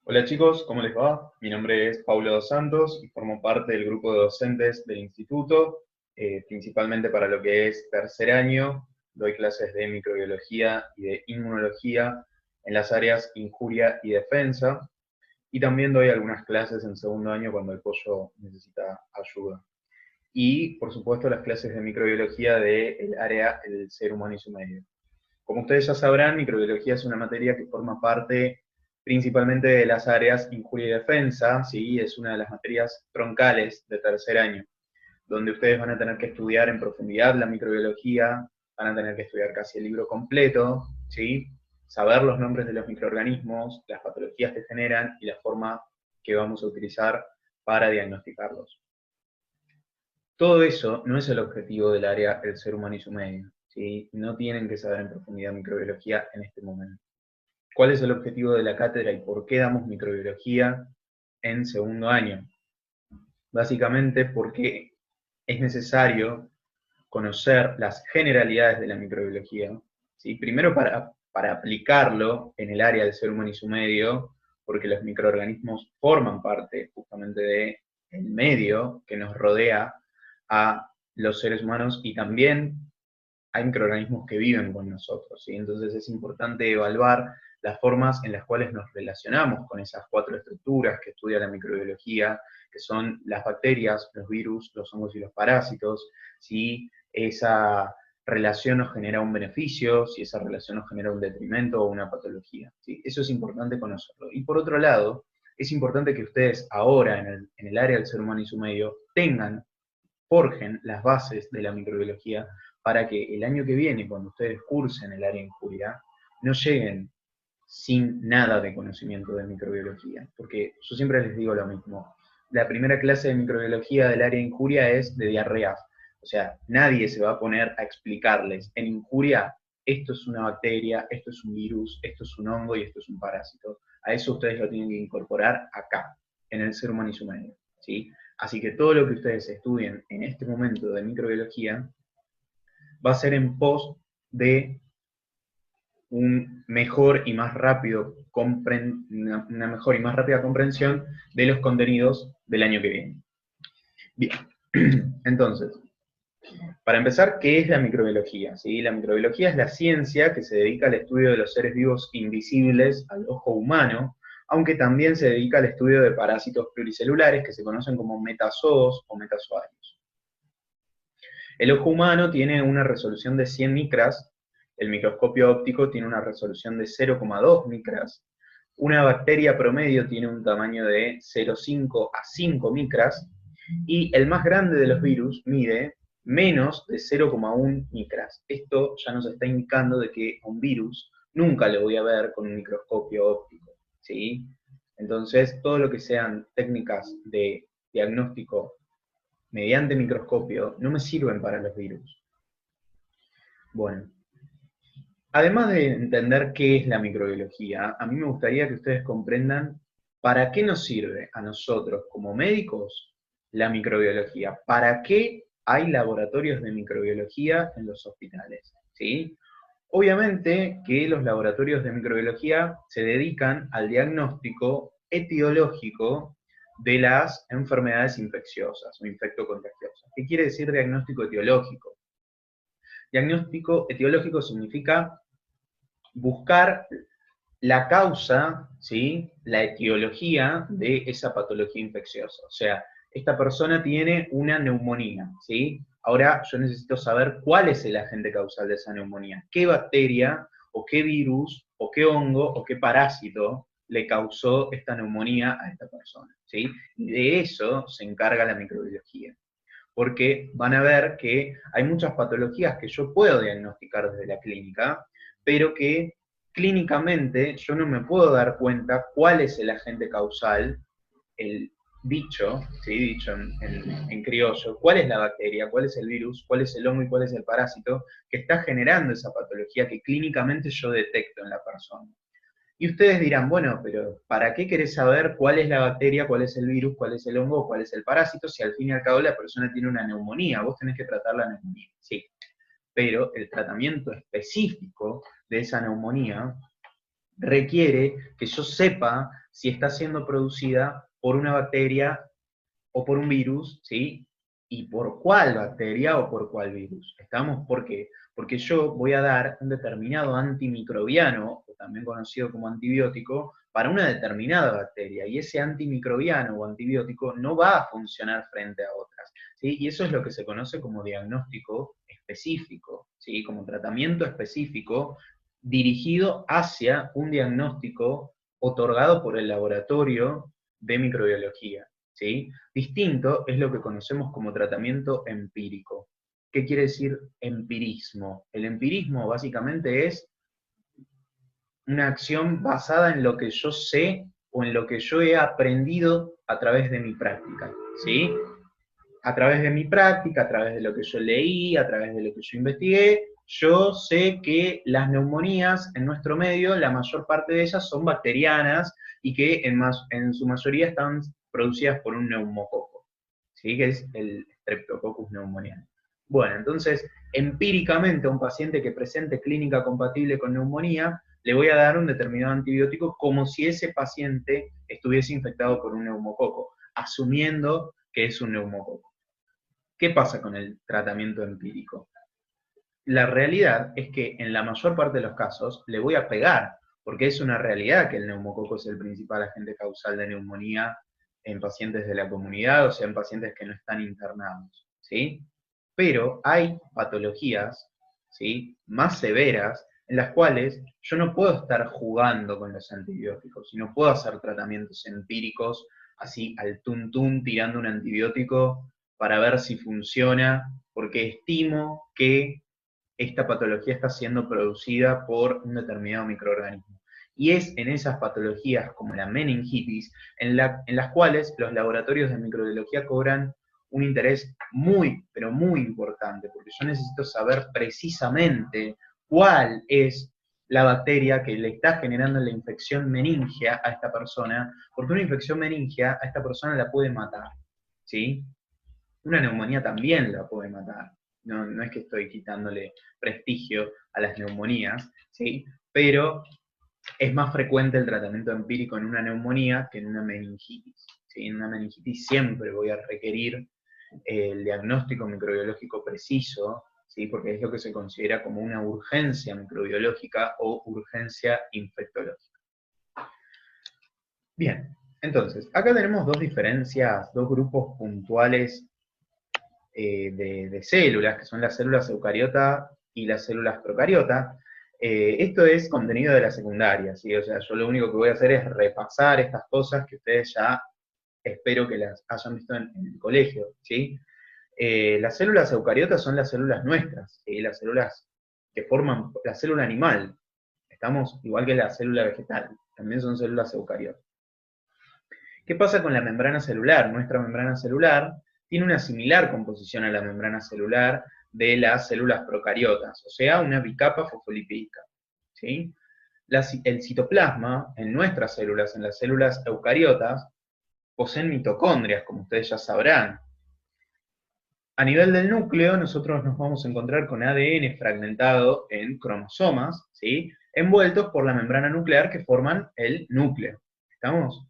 Hola chicos, ¿cómo les va? Mi nombre es Paulo dos Santos y formo parte del grupo de docentes del instituto, principalmente para lo que es tercer año. Doy clases de microbiología y de inmunología en las áreas injuria y defensa, y también doy algunas clases en segundo año cuando el pollo necesita ayuda. Y, por supuesto, las clases de microbiología del área del ser humano y su medio. Como ustedes ya sabrán, microbiología es una materia que forma parte principalmente de las áreas injuria y defensa, ¿sí? Es una de las materias troncales de tercer año, donde ustedes van a tener que estudiar en profundidad la microbiología, van a tener que estudiar casi el libro completo, ¿sí? Saber los nombres de los microorganismos, las patologías que generan y la forma que vamos a utilizar para diagnosticarlos. Todo eso no es el objetivo del área del ser humano y su medio, ¿sí? No tienen que saber en profundidad microbiología en este momento. ¿Cuál es el objetivo de la cátedra y por qué damos microbiología en segundo año? Básicamente porque es necesario conocer las generalidades de la microbiología, ¿sí? Primero para aplicarlo en el área del ser humano y su medio, porque los microorganismos forman parte justamente del medio que nos rodea a los seres humanos, y también hay microorganismos que viven con nosotros, ¿sí? Entonces es importante evaluar las formas en las cuales nos relacionamos con esas cuatro estructuras que estudia la microbiología, que son las bacterias, los virus, los hongos y los parásitos, si esa relación nos genera un beneficio, si esa relación nos genera un detrimento o una patología, ¿sí? Eso es importante conocerlo. Y por otro lado, es importante que ustedes ahora en el área del ser humano y su medio forjen las bases de la microbiología para que el año que viene, cuando ustedes cursen el área injuria, no lleguen sin nada de conocimiento de microbiología. Porque yo siempre les digo lo mismo, la primera clase de microbiología del área injuria es de diarrea. O sea, nadie se va a poner a explicarles en injuria, esto es una bacteria, esto es un virus, esto es un hongo y esto es un parásito. A eso ustedes lo tienen que incorporar acá, en el ser humano y su medio, ¿sí? Así que todo lo que ustedes estudien en este momento de microbiología va a ser en pos de un mejor y más rápido una mejor y más rápida comprensión de los contenidos del año que viene. Bien, entonces, para empezar, ¿qué es la microbiología? ¿Sí? La microbiología es la ciencia que se dedica al estudio de los seres vivos invisibles al ojo humano, aunque también se dedica al estudio de parásitos pluricelulares que se conocen como metazoos o metazoarios. El ojo humano tiene una resolución de 100 micras, el microscopio óptico tiene una resolución de 0,2 micras, una bacteria promedio tiene un tamaño de 0,5 a 5 micras, y el más grande de los virus mide menos de 0,1 micras. Esto ya nos está indicando de que un virus nunca lo voy a ver con un microscopio óptico, ¿sí? Entonces, todo lo que sean técnicas de diagnóstico mediante microscopio no me sirven para los virus. Bueno, además de entender qué es la microbiología, a mí me gustaría que ustedes comprendan para qué nos sirve a nosotros como médicos la microbiología. ¿Para qué hay laboratorios de microbiología en los hospitales? ¿Sí? Obviamente que los laboratorios de microbiología se dedican al diagnóstico etiológico de las enfermedades infecciosas o infectocontagiosas. ¿Qué quiere decir diagnóstico etiológico? Diagnóstico etiológico significa buscar la causa, ¿sí? La etiología de esa patología infecciosa. O sea, esta persona tiene una neumonía, ¿sí? Ahora yo necesito saber cuál es el agente causal de esa neumonía. ¿Qué bacteria o qué virus o qué hongo o qué parásito le causó esta neumonía a esta persona? ¿Sí? Y de eso se encarga la microbiología. Porque van a ver que hay muchas patologías que yo puedo diagnosticar desde la clínica, pero que clínicamente yo no me puedo dar cuenta cuál es el agente causal, el bicho, ¿sí? Dicho en criollo, cuál es la bacteria, cuál es el virus, cuál es el hongo y cuál es el parásito que está generando esa patología que clínicamente yo detecto en la persona. Y ustedes dirán, bueno, pero ¿para qué querés saber cuál es la bacteria, cuál es el virus, cuál es el hongo, cuál es el parásito, si al fin y al cabo la persona tiene una neumonía? Vos tenés que tratar la neumonía, sí. Pero el tratamiento específico de esa neumonía requiere que yo sepa si está siendo producida por una bacteria o por un virus, ¿sí? Y por cuál bacteria o por cuál virus. ¿Estamos? ¿Por qué? Porque yo voy a dar un determinado antimicrobiano, o también conocido como antibiótico, para una determinada bacteria, y ese antimicrobiano o antibiótico no va a funcionar frente a otras, ¿sí? Y eso es lo que se conoce como diagnóstico específico, ¿sí? Como tratamiento específico dirigido hacia un diagnóstico otorgado por el laboratorio de microbiología, ¿sí? Distinto es lo que conocemos como tratamiento empírico. ¿Qué quiere decir empirismo? El empirismo básicamente es una acción basada en lo que yo sé o en lo que yo he aprendido a través de mi práctica, ¿sí? A través de mi práctica, a través de lo que yo leí, a través de lo que yo investigué, yo sé que las neumonías en nuestro medio, la mayor parte de ellas son bacterianas y que en su mayoría están producidas por un neumococo, ¿sí? Que es el Streptococcus pneumoniae. Bueno, entonces, empíricamente a un paciente que presente clínica compatible con neumonía, le voy a dar un determinado antibiótico como si ese paciente estuviese infectado por un neumococo, asumiendo que es un neumococo. ¿Qué pasa con el tratamiento empírico? La realidad es que en la mayor parte de los casos le voy a pegar, porque es una realidad que el neumococo es el principal agente causal de neumonía en pacientes de la comunidad, o sea, en pacientes que no están internados, ¿sí? Pero hay patologías, ¿sí?, más severas en las cuales yo no puedo estar jugando con los antibióticos, y no puedo hacer tratamientos empíricos así al tuntún tirando un antibiótico para ver si funciona, porque estimo que esta patología está siendo producida por un determinado microorganismo. Y es en esas patologías como la meningitis en las cuales los laboratorios de microbiología cobran un interés muy, pero muy importante, porque yo necesito saber precisamente cuál es la bacteria que le está generando la infección meningia a esta persona, porque una infección meningia a esta persona la puede matar, ¿sí? Una neumonía también la puede matar. No, no es que estoy quitándole prestigio a las neumonías, ¿sí? Pero es más frecuente el tratamiento empírico en una neumonía que en una meningitis, ¿sí? En una meningitis siempre voy a requerir el diagnóstico microbiológico preciso, ¿sí? Porque es lo que se considera como una urgencia microbiológica o urgencia infectológica. Bien, entonces, acá tenemos dos diferencias, dos grupos puntuales de células, que son las células eucariota y las células procariota. Esto es contenido de la secundaria, ¿sí? O sea, yo lo único que voy a hacer es repasar estas cosas que ustedes ya espero que las hayan visto en el colegio, ¿sí? Las células eucariotas son las células nuestras, ¿sí? Las células que forman la célula animal. Estamos igual que la célula vegetal, también son células eucariotas. ¿Qué pasa con la membrana celular? Nuestra membrana celular tiene una similar composición a la membrana celular de las células procariotas, o sea, una bicapa fosfolipídica, ¿sí? El citoplasma en nuestras células, en las células eucariotas, poseen mitocondrias, como ustedes ya sabrán. A nivel del núcleo, nosotros nos vamos a encontrar con ADN fragmentado en cromosomas, ¿sí?, envueltos por la membrana nuclear que forman el núcleo. ¿Estamos?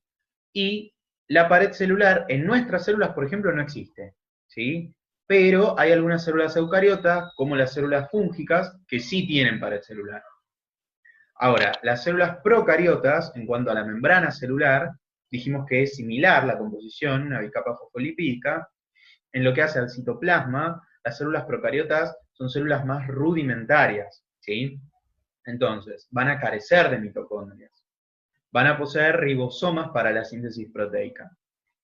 Y la pared celular en nuestras células, por ejemplo, no existe, ¿sí? Pero hay algunas células eucariotas, como las células fúngicas, que sí tienen pared celular. Ahora, las células procariotas, en cuanto a la membrana celular, dijimos que es similar la composición, una bicapa fosfolipídica. En lo que hace al citoplasma, las células procariotas son células más rudimentarias, ¿sí? Entonces, van a carecer de mitocondrias. Van a poseer ribosomas para la síntesis proteica.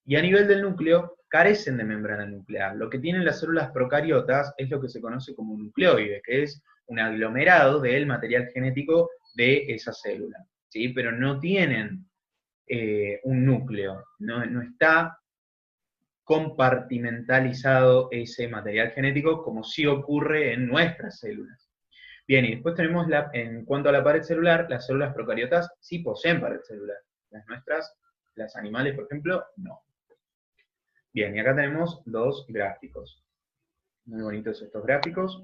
Y a nivel del núcleo, carecen de membrana nuclear. Lo que tienen las células procariotas es lo que se conoce como nucleoide, que es un aglomerado del material genético de esa célula, ¿sí? Pero no tienen un núcleo, no está compartimentalizado ese material genético como sí ocurre en nuestras células. Bien, y después tenemos, en cuanto a la pared celular, las células procariotas sí poseen pared celular. Las nuestras, las animales, por ejemplo, no. Bien, y acá tenemos dos gráficos. Muy bonitos estos gráficos.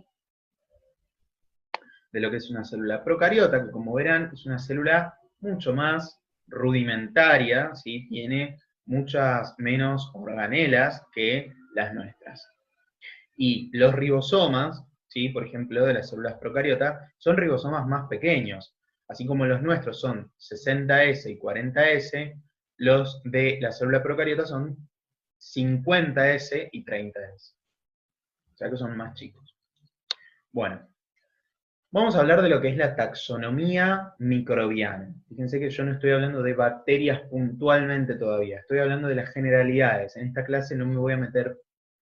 De lo que es una célula procariota, que como verán, es una célula mucho más rudimentaria, ¿sí? Tiene muchas menos organelas que las nuestras. Y los ribosomas, ¿sí? Por ejemplo, de las células procariotas, son ribosomas más pequeños. Así como los nuestros son 60S y 40S, los de la célula procariota son 50S y 30S. O sea que son más chicos. Bueno, vamos a hablar de lo que es la taxonomía microbiana. Fíjense que yo no estoy hablando de bacterias puntualmente todavía, estoy hablando de las generalidades. En esta clase no me voy a meter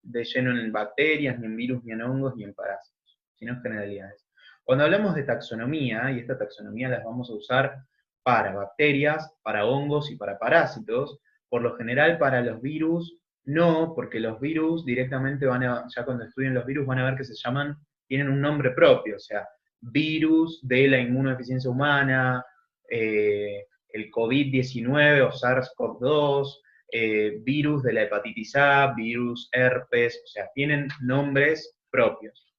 de lleno en bacterias, ni en virus, ni en hongos, ni en parásitos, sino en generalidades. Cuando hablamos de taxonomía, y esta taxonomía las vamos a usar para bacterias, para hongos y para parásitos, por lo general para los virus no, porque los virus directamente van a, ya cuando estudien los virus van a ver que se llaman, tienen un nombre propio, o sea, virus de la inmunodeficiencia humana, el COVID-19 o SARS-CoV-2, virus de la hepatitis A, virus herpes, o sea, tienen nombres propios.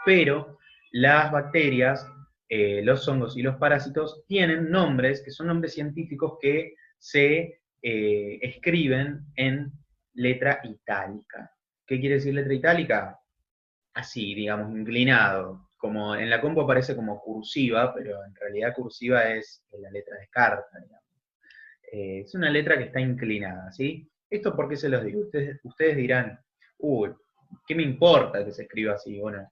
Pero las bacterias, los hongos y los parásitos tienen nombres que son nombres científicos que se escriben en letra itálica. ¿Qué quiere decir letra itálica? Así, digamos, inclinado. Como en la compu aparece como cursiva, pero en realidad cursiva es la letra de carta, digamos. Es una letra que está inclinada, ¿sí? ¿Esto por qué se los digo? Ustedes dirán, uy, ¿qué me importa que se escriba así? Bueno,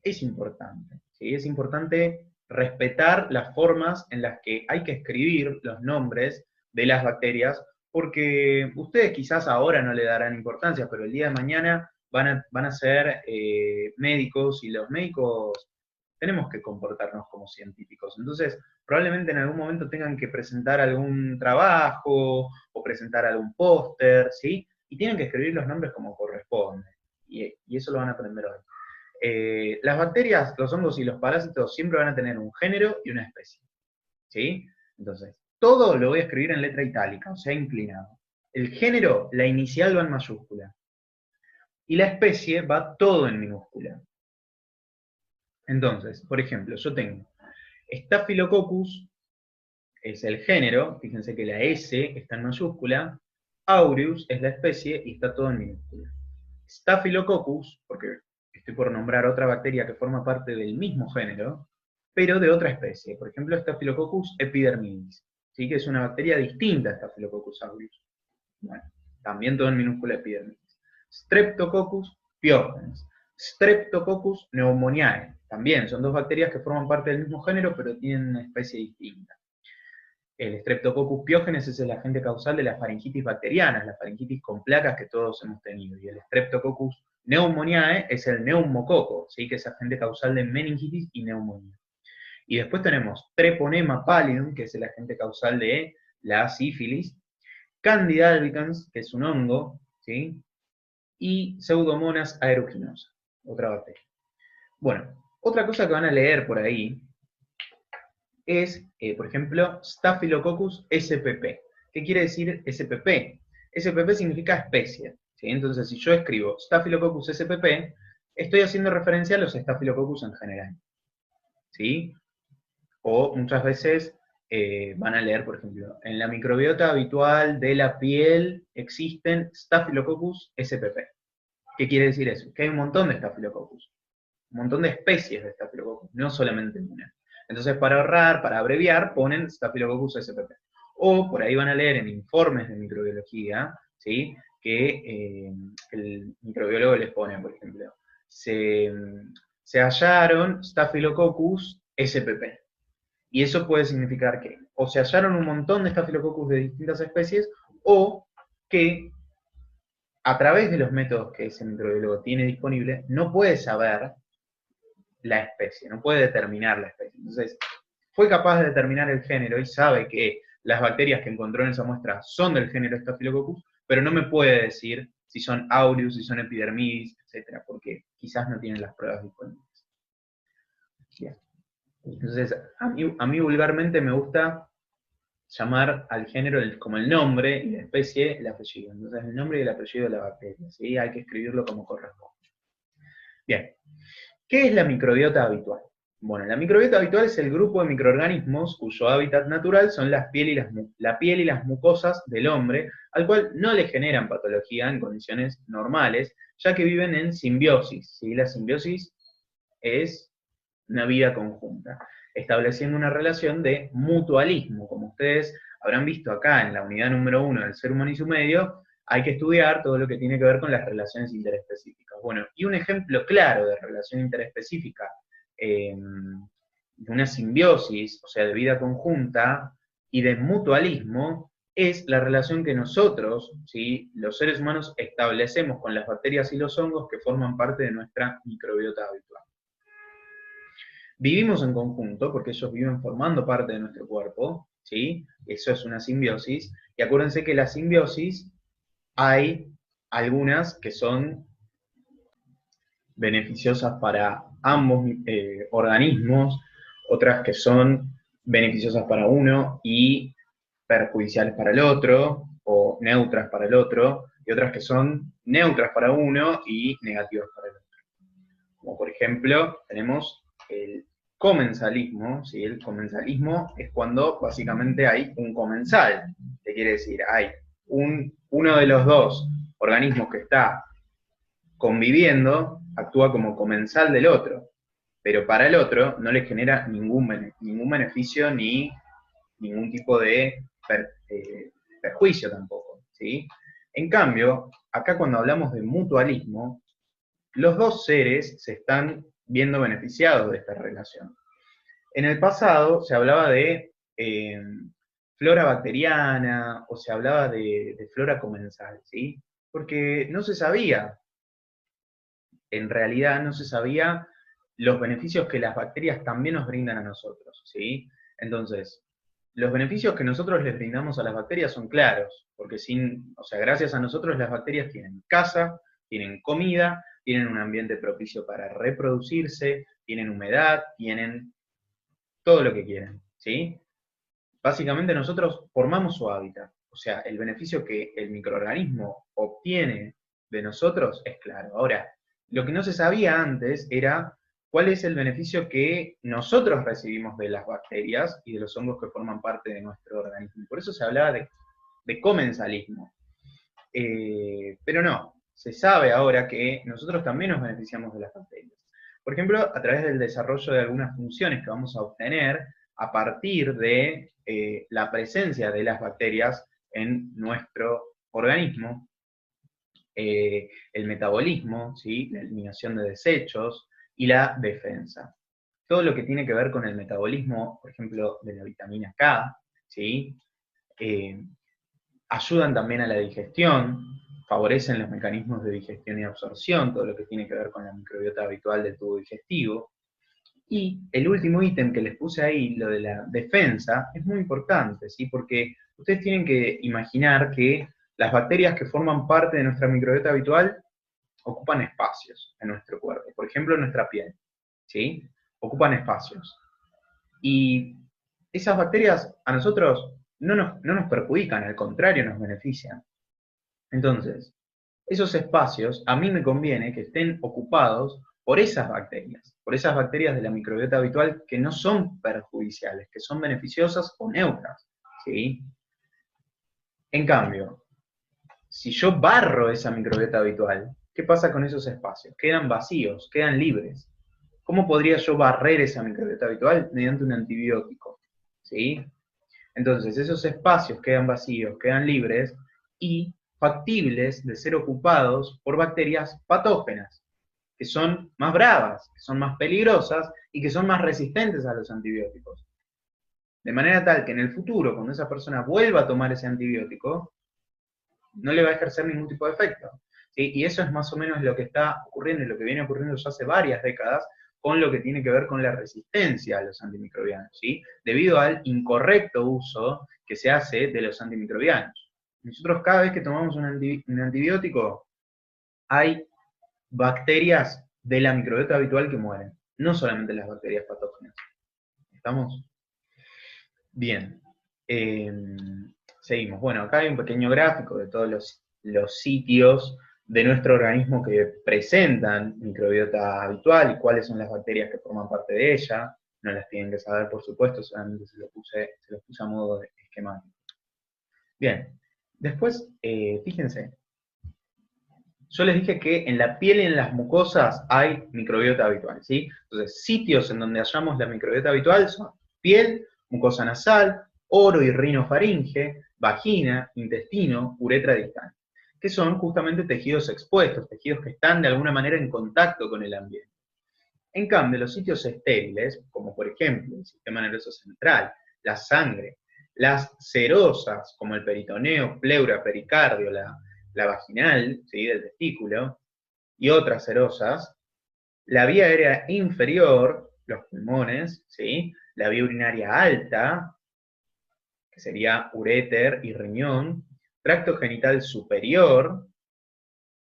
es importante, ¿sí? Es importante respetar las formas en las que hay que escribir los nombres de las bacterias, porque ustedes quizás ahora no le darán importancia, pero el día de mañana van a ser médicos, y los médicos tenemos que comportarnos como científicos. Entonces, probablemente en algún momento tengan que presentar algún trabajo o presentar algún póster, ¿sí? Y tienen que escribir los nombres como corresponde. Y eso lo van a aprender hoy. Las bacterias, los hongos y los parásitos siempre van a tener un género y una especie, ¿sí? Entonces, todo lo voy a escribir en letra itálica, o sea, inclinado. El género, la inicial va en mayúscula. Y la especie va todo en minúscula. Entonces, por ejemplo, yo tengo Staphylococcus, es el género, fíjense que la S está en mayúscula, Aureus es la especie y está todo en minúscula. Staphylococcus, porque estoy por nombrar otra bacteria que forma parte del mismo género, pero de otra especie, por ejemplo Staphylococcus epidermidis, ¿sí? Que es una bacteria distinta a Staphylococcus aureus. Bueno, también todo en minúscula epidermidis. Streptococcus pyogenes, Streptococcus pneumoniae, también son dos bacterias que forman parte del mismo género, pero tienen una especie distinta. El Streptococcus pyogenes es el agente causal de las faringitis bacterianas, las faringitis con placas que todos hemos tenido. Y el Streptococcus pneumoniae es el neumococo, ¿sí? Que es agente causal de meningitis y neumonía. Y después tenemos Treponema pallidum, que es el agente causal de la sífilis, Candida albicans, que es un hongo, ¿sí? Y Pseudomonas aeruginosa, otra bacteria. Bueno, otra cosa que van a leer por ahí es, por ejemplo, Staphylococcus spp. ¿Qué quiere decir spp? Spp significa especie, ¿sí? Entonces, si yo escribo Staphylococcus spp, estoy haciendo referencia a los Staphylococcus en general, ¿sí? O muchas veces van a leer, por ejemplo, en la microbiota habitual de la piel existen Staphylococcus spp. ¿Qué quiere decir eso? Que hay un montón de Staphylococcus, un montón de especies de Staphylococcus, no solamente una. Entonces, para ahorrar, para abreviar, ponen Staphylococcus spp. O por ahí van a leer en informes de microbiología, ¿sí? Que el microbiólogo les pone, por ejemplo, se hallaron Staphylococcus spp. Y eso puede significar que o se hallaron un montón de Staphylococcus de distintas especies, o que a través de los métodos que ese microbiólogo tiene disponible, no puede saber la especie, no puede determinar la especie. Entonces, fue capaz de determinar el género y sabe que las bacterias que encontró en esa muestra son del género Staphylococcus, pero no me puede decir si son aureus, si son epidermidis, etcétera, porque quizás no tienen las pruebas disponibles. Bien. Entonces, a mí vulgarmente me gusta llamar al género como el nombre y la especie el apellido. Entonces, el nombre y el apellido de la bacteria, ¿sí? Hay que escribirlo como corresponde. Bien. ¿Qué es la microbiota habitual? Bueno, la microbiota habitual es el grupo de microorganismos cuyo hábitat natural son la piel y las mucosas del hombre, al cual no le generan patología en condiciones normales, ya que viven en simbiosis, ¿sí? La simbiosis es una vida conjunta, estableciendo una relación de mutualismo. Como ustedes habrán visto acá en la unidad número 1 del ser humano y su medio, hay que estudiar todo lo que tiene que ver con las relaciones interespecíficas. Bueno, y un ejemplo claro de relación interespecífica, de una simbiosis, o sea, de vida conjunta, y de mutualismo, es la relación que nosotros, ¿sí?, los seres humanos, establecemos con las bacterias y los hongos que forman parte de nuestra microbiota habitual. Vivimos en conjunto, porque ellos viven formando parte de nuestro cuerpo, ¿sí? Eso es una simbiosis, y acuérdense que la simbiosis hay algunas que son beneficiosas para ambos organismos, otras que son beneficiosas para uno y perjudiciales para el otro, o neutras para el otro, y otras que son neutras para uno y negativas para el otro. Como por ejemplo, tenemos el comensalismo, ¿sí? El comensalismo es cuando básicamente hay un comensal, que quiere decir, hay uno de los dos organismos que está conviviendo, actúa como comensal del otro, pero para el otro no le genera ningún beneficio ni ningún tipo de perjuicio tampoco, ¿sí? En cambio, acá cuando hablamos de mutualismo, los dos seres se están viendo beneficiados de esta relación. En el pasado se hablaba de flora bacteriana o se hablaba de flora comensal, ¿sí? Porque no se sabía, en realidad no se sabía los beneficios que las bacterias también nos brindan a nosotros, ¿sí? Entonces, los beneficios que nosotros les brindamos a las bacterias son claros, porque gracias a nosotros las bacterias tienen casa, tienen comida, tienen un ambiente propicio para reproducirse, tienen humedad, tienen todo lo que quieren, ¿sí? Básicamente nosotros formamos su hábitat, o sea, el beneficio que el microorganismo obtiene de nosotros es claro. Ahora, lo que no se sabía antes era cuál es el beneficio que nosotros recibimos de las bacterias y de los hongos que forman parte de nuestro organismo. Por eso se hablaba de comensalismo. Pero no, se sabe ahora que nosotros también nos beneficiamos de las bacterias. Por ejemplo, a través del desarrollo de algunas funciones que vamos a obtener a partir de la presencia de las bacterias en nuestro organismo, el metabolismo, ¿sí?, la eliminación de desechos y la defensa. Todo lo que tiene que ver con el metabolismo, por ejemplo, de la vitamina K, ¿sí?, ayudan también a la digestión, favorecen los mecanismos de digestión y absorción, todo lo que tiene que ver con la microbiota habitual del tubo digestivo. Y el último ítem que les puse ahí, lo de la defensa, es muy importante, ¿sí? Porque ustedes tienen que imaginar que las bacterias que forman parte de nuestra microbiota habitual ocupan espacios en nuestro cuerpo. Por ejemplo, en nuestra piel, ¿sí? Ocupan espacios. Y esas bacterias a nosotros no nos perjudican, al contrario, nos benefician. Entonces, esos espacios a mí me conviene que estén ocupados por esas bacterias de la microbiota habitual que no son perjudiciales, que son beneficiosas o neutras, ¿sí? En cambio, si yo barro esa microbiota habitual, ¿qué pasa con esos espacios? Quedan vacíos, quedan libres. ¿Cómo podría yo barrer esa microbiota habitual? Mediante un antibiótico, ¿sí? Entonces, esos espacios quedan vacíos, quedan libres y factibles de ser ocupados por bacterias patógenas, que son más bravas, que son más peligrosas y que son más resistentes a los antibióticos. De manera tal que en el futuro, cuando esa persona vuelva a tomar ese antibiótico, no le va a ejercer ningún tipo de efecto, ¿sí? Y eso es más o menos lo que está ocurriendo y lo que viene ocurriendo ya hace varias décadas con lo que tiene que ver con la resistencia a los antimicrobianos, ¿sí? Debido al incorrecto uso que se hace de los antimicrobianos. Nosotros cada vez que tomamos un antibiótico, hay bacterias de la microbiota habitual que mueren, no solamente las bacterias patógenas. ¿Estamos? Bien. Seguimos. Bueno, acá hay un pequeño gráfico de todos los sitios de nuestro organismo que presentan microbiota habitual y cuáles son las bacterias que forman parte de ella. No las tienen que saber, por supuesto, solamente se los puse a modo de esquemático. Bien, después, fíjense, yo les dije que en la piel y en las mucosas hay microbiota habitual, ¿sí? Entonces, sitios en donde hallamos la microbiota habitual son piel, mucosa nasal, oro y rinofaringe, vagina, intestino, uretra distal, que son justamente tejidos expuestos, tejidos que están de alguna manera en contacto con el ambiente. En cambio, los sitios estériles, como por ejemplo el sistema nervioso central, la sangre, las serosas, como el peritoneo, pleura, pericardio, la vaginal, ¿sí?, del testículo, y otras serosas, la vía aérea inferior, los pulmones, ¿sí?, la vía urinaria alta, que sería uréter y riñón, tracto genital superior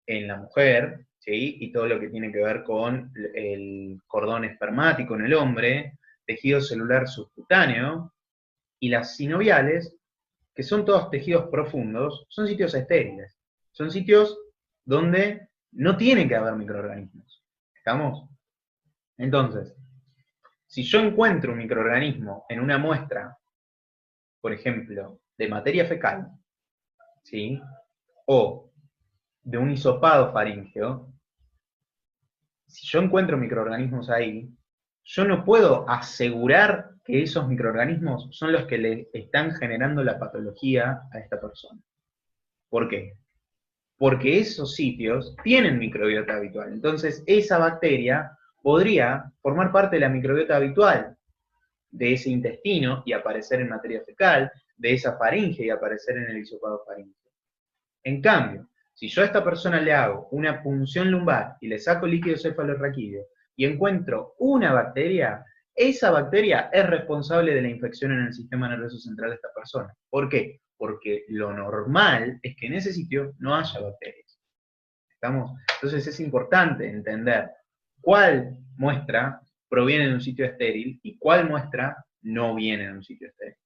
en la mujer, ¿sí?, y todo lo que tiene que ver con el cordón espermático en el hombre, tejido celular subcutáneo, y las sinoviales, que son todos tejidos profundos, son sitios estériles. Son sitios donde no tiene que haber microorganismos. ¿Estamos? Entonces, si yo encuentro un microorganismo en una muestra, por ejemplo, de materia fecal, ¿sí?, o de un hisopado faríngeo, si yo encuentro microorganismos ahí, yo no puedo asegurar que esos microorganismos son los que le están generando la patología a esta persona. ¿Por qué? Porque esos sitios tienen microbiota habitual. Entonces, esa bacteria podría formar parte de la microbiota habitual de ese intestino y aparecer en materia fecal, de esa faringe y aparecer en el hisopado faríngeo. En cambio, si yo a esta persona le hago una punción lumbar y le saco líquido cefalorraquídeo y encuentro una bacteria, esa bacteria es responsable de la infección en el sistema nervioso central de esta persona. ¿Por qué? Porque lo normal es que en ese sitio no haya bacterias. ¿Estamos? Entonces es importante entender cuál muestra proviene de un sitio estéril y cuál muestra no viene de un sitio estéril.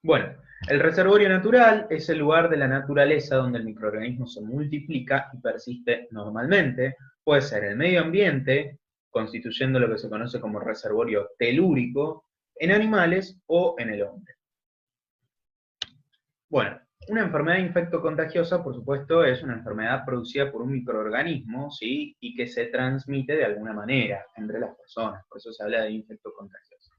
Bueno, el reservorio natural es el lugar de la naturaleza donde el microorganismo se multiplica y persiste normalmente. Puede ser el medio ambiente, constituyendo lo que se conoce como reservorio telúrico, en animales o en el hombre. Bueno, una enfermedad infectocontagiosa, por supuesto, es una enfermedad producida por un microorganismo, ¿sí?, y que se transmite de alguna manera entre las personas, por eso se habla de infectocontagiosa.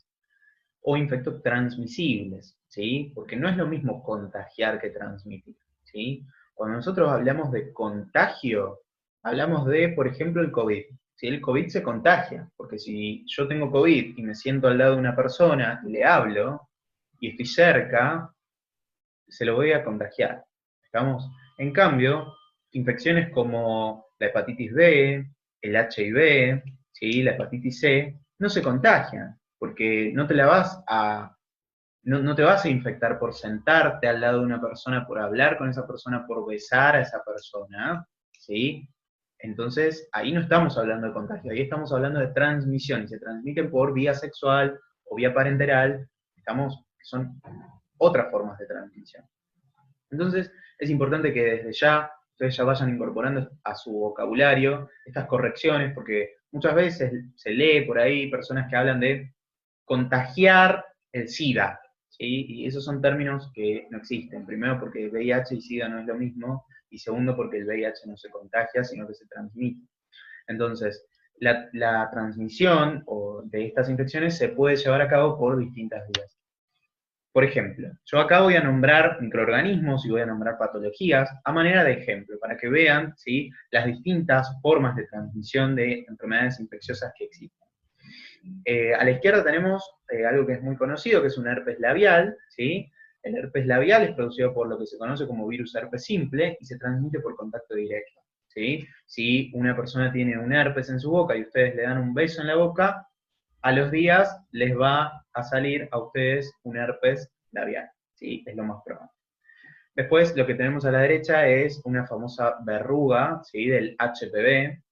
O infectotransmisibles, ¿sí? Porque no es lo mismo contagiar que transmitir, ¿sí? Cuando nosotros hablamos de contagio, hablamos de, por ejemplo, el COVID. ¿Sí? El COVID se contagia, porque si yo tengo COVID y me siento al lado de una persona y le hablo, y estoy cerca, se lo voy a contagiar. ¿Estamos? En cambio, infecciones como la hepatitis B, el HIV, ¿sí?, la hepatitis C, no se contagian, porque no te la vas a, no te vas a infectar por sentarte al lado de una persona, por hablar con esa persona, por besar a esa persona, ¿sí? Entonces, ahí no estamos hablando de contagio, ahí estamos hablando de transmisión, y se transmiten por vía sexual o vía parenteral, son otras formas de transmisión. Entonces, es importante que desde ya ustedes ya vayan incorporando a su vocabulario estas correcciones, porque muchas veces se lee por ahí personas que hablan de contagiar el SIDA, ¿sí? Y esos son términos que no existen. Primero, porque VIH y SIDA no es lo mismo, y segundo, porque el VIH no se contagia, sino que se transmite. Entonces, la transmisión de estas infecciones se puede llevar a cabo por distintas vías. Por ejemplo, yo acá voy a nombrar microorganismos y voy a nombrar patologías a manera de ejemplo, para que vean, ¿sí?, las distintas formas de transmisión de enfermedades infecciosas que existen. A la izquierda tenemos algo que es muy conocido, que es un herpes labial, ¿sí? El herpes labial es producido por lo que se conoce como virus herpes simple y se transmite por contacto directo, ¿sí? Si una persona tiene un herpes en su boca y ustedes le dan un beso en la boca, a los días les va a salir a ustedes un herpes labial, ¿sí? Es lo más probable. Después, lo que tenemos a la derecha es una famosa verruga, ¿sí?, del HPV,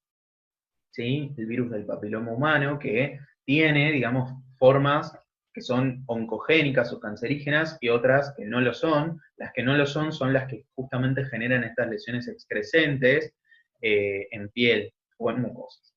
¿sí?, el virus del papiloma humano, que tiene, digamos, formas que son oncogénicas o cancerígenas y otras que no lo son. Las que no lo son las que justamente generan estas lesiones excrescentes en piel o en mucosas.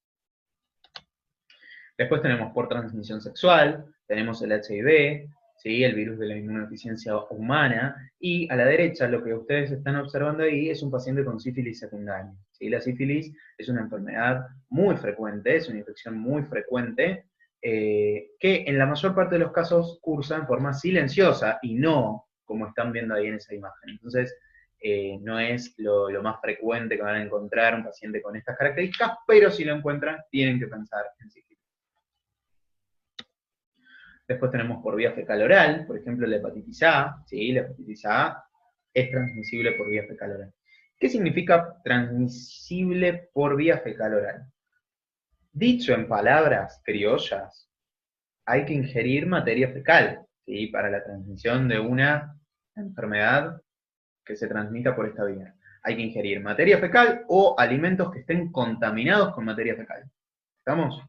Después tenemos por transmisión sexual, tenemos el HIV, ¿sí? El virus de la inmunodeficiencia humana, y a la derecha lo que ustedes están observando ahí es un paciente con sífilis secundaria. ¿Sí? La sífilis es una enfermedad muy frecuente, es una infección muy frecuente, que en la mayor parte de los casos cursa en forma silenciosa y no como están viendo ahí en esa imagen. Entonces, no es lo más frecuente que van a encontrar un paciente con estas características, pero si lo encuentran, tienen que pensar en sífilis. Después tenemos por vía fecal oral, por ejemplo, la hepatitis A, ¿sí? La hepatitis A es transmisible por vía fecal oral. ¿Qué significa transmisible por vía fecal oral? Dicho en palabras criollas, hay que ingerir materia fecal, ¿sí? Para la transmisión de una enfermedad que se transmita por esta vía. Hay que ingerir materia fecal o alimentos que estén contaminados con materia fecal. ¿Estamos?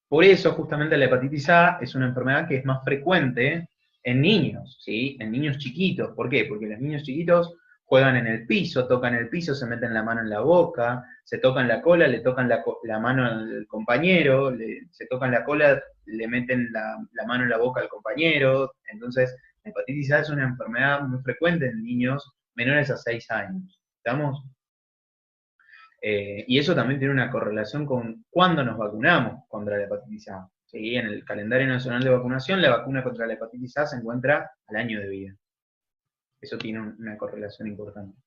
Por eso, justamente, la hepatitis A es una enfermedad que es más frecuente en niños, ¿sí? En niños chiquitos. ¿Por qué? Porque los niños chiquitos juegan en el piso, tocan el piso, se meten la mano en la boca, se tocan la cola, le tocan la mano al compañero, se tocan la cola, le meten la mano en la boca al compañero. Entonces, la hepatitis A es una enfermedad muy frecuente en niños menores a 6 años. ¿Estamos? Y eso también tiene una correlación con cuándo nos vacunamos contra la hepatitis A. ¿Sí? En el calendario nacional de vacunación, la vacuna contra la hepatitis A se encuentra al año de vida. Eso tiene una correlación importante.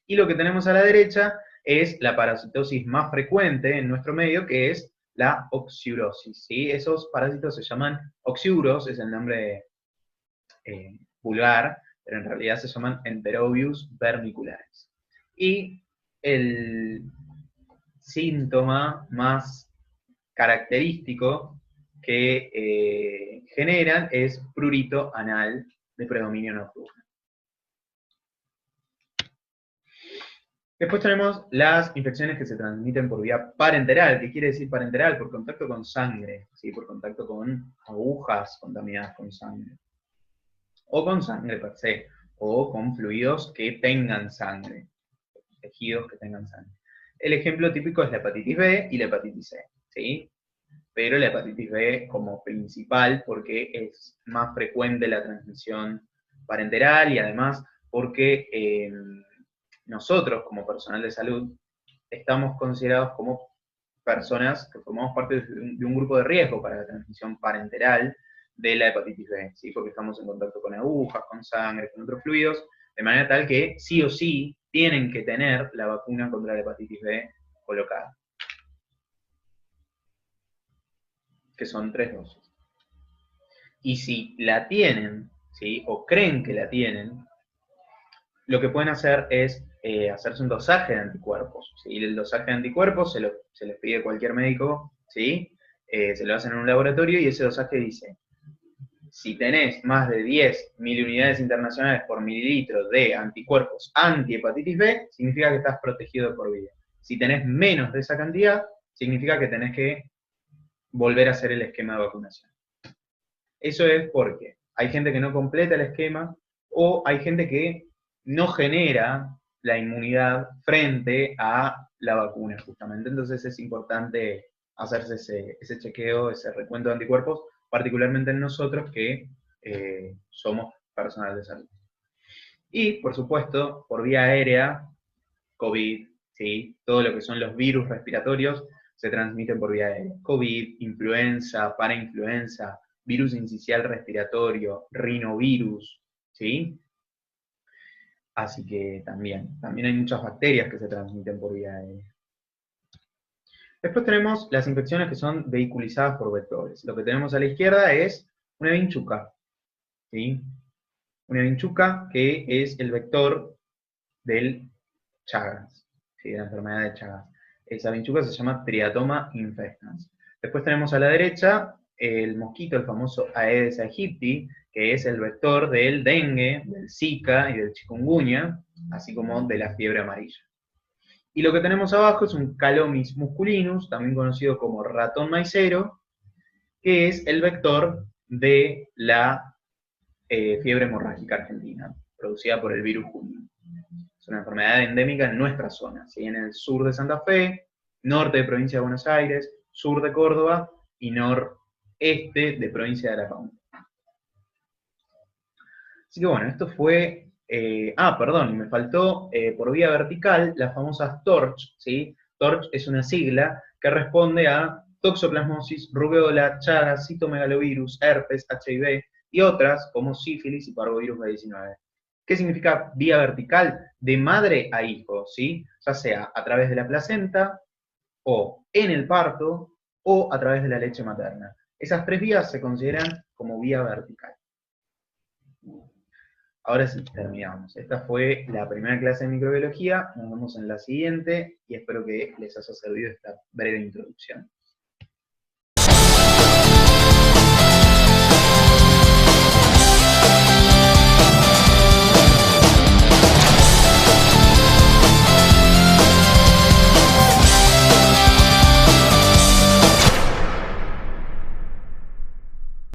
Y lo que tenemos a la derecha es la parasitosis más frecuente en nuestro medio, que es la oxiurosis. ¿Sí? Esos parásitos se llaman oxiuros, es el nombre vulgar, pero en realidad se llaman Enterobius vermiculares. Y el síntoma más característico que generan es prurito anal de predominio nocturno. Después tenemos las infecciones que se transmiten por vía parenteral. ¿Qué quiere decir parenteral? Por contacto con sangre, ¿sí? Por contacto con agujas contaminadas con sangre. O con sangre per se, o con fluidos que tengan sangre, tejidos que tengan sangre. El ejemplo típico es la hepatitis B y la hepatitis C, ¿sí? Pero la hepatitis B como principal porque es más frecuente la transmisión parenteral y además porque nosotros como personal de salud estamos considerados como personas que formamos parte de un grupo de riesgo para la transmisión parenteral de la hepatitis B, ¿sí? Porque estamos en contacto con agujas, con sangre, con otros fluidos, de manera tal que sí o sí tienen que tener la vacuna contra la hepatitis B colocada, que son 3 dosis. Y si la tienen, ¿sí? O creen que la tienen, lo que pueden hacer es hacerse un dosaje de anticuerpos, ¿sí? El dosaje de anticuerpos se les pide a cualquier médico, ¿sí? Se lo hacen en un laboratorio y ese dosaje dice, si tenés más de 10 miliunidades internacionales por mililitro de anticuerpos anti-hepatitis B, significa que estás protegido de por vida. Si tenés menos de esa cantidad, significa que tenés que volver a hacer el esquema de vacunación. Eso es porque hay gente que no completa el esquema o hay gente que no genera la inmunidad frente a la vacuna, justamente. Entonces es importante hacerse ese chequeo, ese recuento de anticuerpos, particularmente en nosotros que somos personal de salud. Y, por supuesto, por vía aérea, COVID, ¿sí? Todo lo que son los virus respiratorios se transmiten por vía aérea. COVID, influenza, parainfluenza, virus incisional respiratorio, rinovirus, ¿sí? Así que también hay muchas bacterias que se transmiten por vía aérea. Después tenemos las infecciones que son vehiculizadas por vectores. Lo que tenemos a la izquierda es una vinchuca, ¿sí? Una vinchuca que es el vector del Chagas, ¿sí? De la enfermedad de Chagas. Esa vinchuca se llama Triatoma infestans. Después tenemos a la derecha el mosquito, el famoso Aedes aegypti, que es el vector del dengue, del Zika y del chikungunya, así como de la fiebre amarilla. Y lo que tenemos abajo es un Calomis musculinus, también conocido como ratón maicero, que es el vector de la fiebre hemorrágica argentina, producida por el virus junio. Es una enfermedad endémica en nuestra zona, ¿sí? En el sur de Santa Fe, norte de provincia de Buenos Aires, sur de Córdoba y noreste de provincia de Aragón. Así que bueno, esto fue... perdón, me faltó por vía vertical las famosas TORCH, ¿sí? TORCH es una sigla que responde a toxoplasmosis, rubéola, chagas, citomegalovirus, herpes, HIV y otras como sífilis y parvovirus B19. ¿Qué significa vía vertical? De madre a hijo, ¿sí? Ya sea a través de la placenta, o en el parto, o a través de la leche materna. Esas tres vías se consideran como vía vertical. Ahora sí, terminamos. Esta fue la primera clase de microbiología. Nos vemos en la siguiente y espero que les haya servido esta breve introducción.